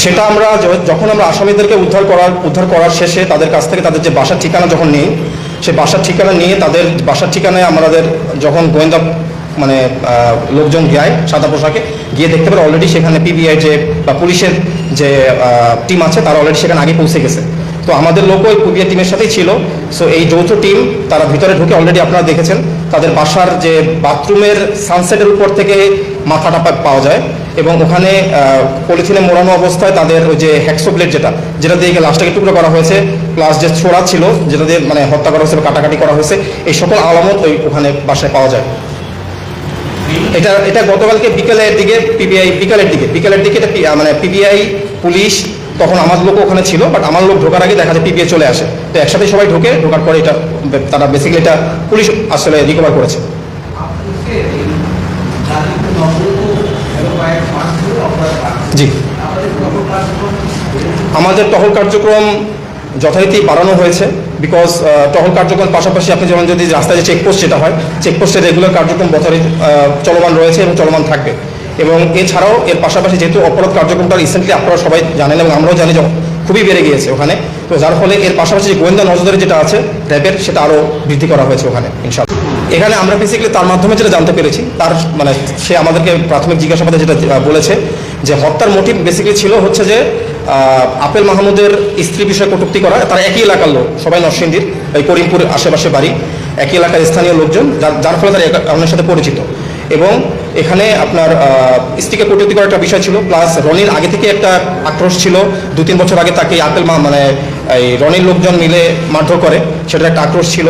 সেটা আমরা যখন আমরা আসামিদেরকে উদ্ধার করার শেষে তাদের কাছ থেকে তাদের যে বাসার ঠিকানা যখন নিই, সেই বাসার ঠিকানা নিয়ে তাদের বাসার ঠিকানায় আমাদের যখন গোয়েন্দা মানে লোকজন যায় সাদা পোশাকে গিয়ে দেখতে পারে অলরেডি সেখানে পিবিআই যে বা পুলিশের যে টিম আছে তারা অলরেডি সেখানে আগে পৌঁছে গেছে। তো আমাদের লোক ওই পিবিআই টিমের সাথেই ছিল। সো এই যৌথ টিম তারা ভিতরে ঢুকে অলরেডি আপনারা দেখেছেন তাদের বাসার যে বাথরুমের সানসেটের উপর থেকে মাথাটা পাওয়া যায় এবং ওখানে পলিথিনে মোড়ানো অবস্থায় তাদের ওই যে হ্যাকসো ব্লেড যেটা দিয়ে লাশটাকে টুকরো করা হয়েছে, প্লাস যে ছোড়া ছিল যেটা দিয়ে মানে হত্যা করা হয়েছে বা কাটাকাটি করা হয়েছে, এই সকল আলামত ওই ওখানে বাসায় পাওয়া যায়। এটা গতকালকে বিকেলের দিকে বিকেলের দিকে এটা মানে পিবিআই পুলিশ তখন আমার লোক ওখানে ছিল, বাট আমার লোক ঢোকার আগে দেখা যায় পিবিআই চলে আসে। তো একসাথে সবাই ঢোকার পরে এটা তারা বেসিক্যালি এটা পুলিশ আসলে রিকভার করেছে। জি, আমাদের টহল কার্যক্রম যথারীতি বাড়ানো হয়েছে। বিকজ টহল কার্যক্রমের পাশাপাশি আপনি যেমন যদি রাস্তায় যে চেকপোস্ট যেটা হয়, চেকপোস্টের রেগুলার কার্যক্রম যথারীতি চলমান রয়েছে এবং চলমান থাকবে। এবং এছাড়াও এর পাশাপাশি যেহেতু অপরাধ কার্যক্রমটা রিসেন্টলি আপনারা সবাই জানেন এবং আমরাও জানি যে খুবই বেড়ে গিয়েছে ওখানে, তো যার ফলে এর পাশাপাশি যে গোয়েন্দা নজরদারি যেটা আছে র্যাবের, সেটা আরও বৃদ্ধি করা হয়েছে ওখানে ইনশাআল্লাহ। এখানে আমরা বেসিক্যালি তার মাধ্যমে যেটা জানতে পেরেছি, তার মানে সে আমাদেরকে প্রাথমিক জিজ্ঞাসাবাদে যেটা বলেছে যে হত্যার মোটিভ বেসিক্যালি ছিল হচ্ছে যে আপেল মাহমুদের স্ত্রী বিষয়ে কটূক্তি করা। তারা একই এলাকার লোক, সবাই নরসিংদীর এই করিমপুর আশেপাশে বাড়ি, একই এলাকার স্থানীয় লোকজন, যার ফলে তারা আপনার সাথে পরিচিত। এবং এখানে আপনার স্ত্রীকে কটূক্তি করার একটা বিষয় ছিল, প্লাস রনির আগে থেকে একটা আক্রোশ ছিল। 2-3 বছর আগে তাকে আপেল মানে এই রনির লোকজন মিলে মারধর করে, সেটার একটা আক্রোশ ছিল।